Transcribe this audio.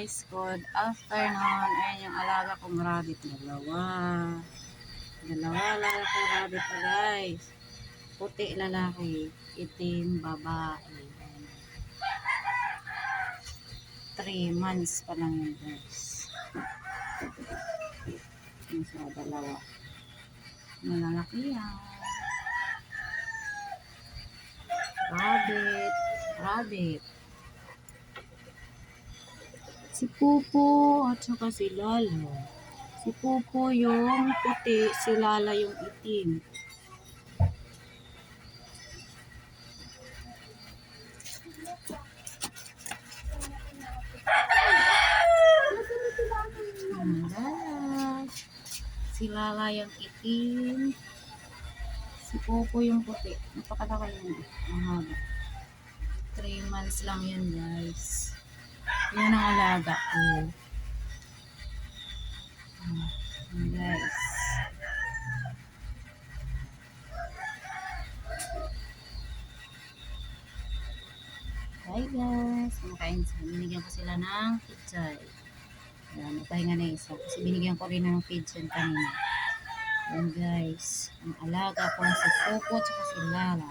guys, good afternoon. Ayan yung alaga kong rabbit. Dalawa alaga kong rabbit pa guys. Puti lalaki, itim babae. 3 months pa lang yun guys. Yung sa dalawa. Malalaki yan. Rabbit. Si Pupo at saka si Lala. Si Pupo yung puti, si Lala yung itim. Si Lala yung itim. Si Pupo yung puti. Napakataka yun. Ang haba. 3 months lang yun guys. Yan ang alaga ko. Guys. Hi guys. Binigyan ko sila ng pichay. Ayan, napahinga na isa. Kasi binigyan ko rin ng pichay kanina. Ayan guys. Ang alaga ko si Pupo at si Lala.